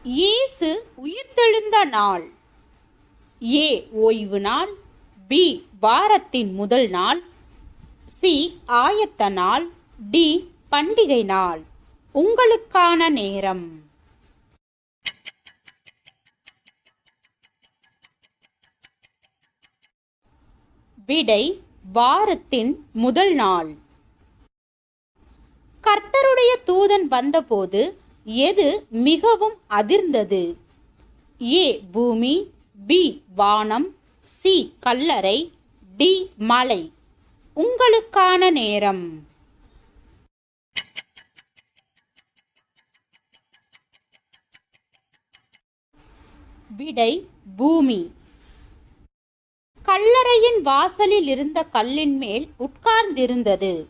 இயேசு உயிர்த்தெழுந்த நாள். ஏ ஓய்வு நாள், பி வாரத்தின் முதல் நாள், சி ஆயத்த நாள், டி பண்டிகை நாள். உங்களுக்கான நேரம். விடை வாரத்தின் முதல் நாள். கர்த்தருடைய தூதன் வந்தபோது எது மிகவும் அதிர்ந்தது? ஏ பூமி, பி வானம், சி கல்லறை, டி மலை. உங்களுக்கான நேரம். விடை பூமி. கல்லறையின் வாசலில் இருந்த கல்லின் மேல் உட்கார்ந்திருந்தது.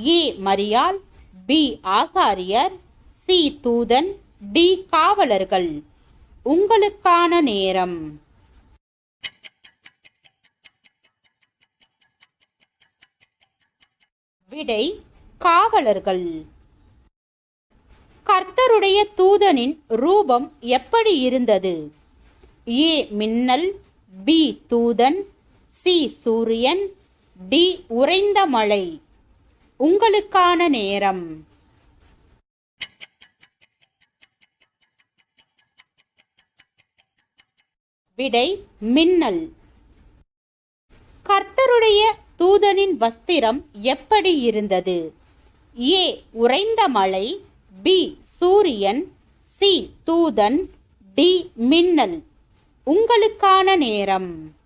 ஏ மரியாள், பி ஆசாரியர், சி தூதன், டி காவலர்கள். உங்களுக்கான நேரம். விடை காவலர்கள். கர்த்தருடைய தூதனின் ரூபம் எப்படி இருந்தது? ஏ மின்னல், பி தூதன், சி சூரியன், டி உறைந்த மழை. உங்களுக்கான நேரம். விடை மின்னல். கர்த்தருடைய தூதனின் வஸ்திரம் எப்படி இருந்தது? ஏ உறைந்த மழை, பி சூரியன், சி தூதன், டி மின்னல். உங்களுக்கான நேரம்.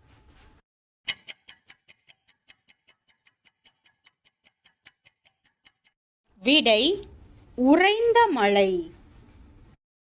விடை உறைந்த மழை.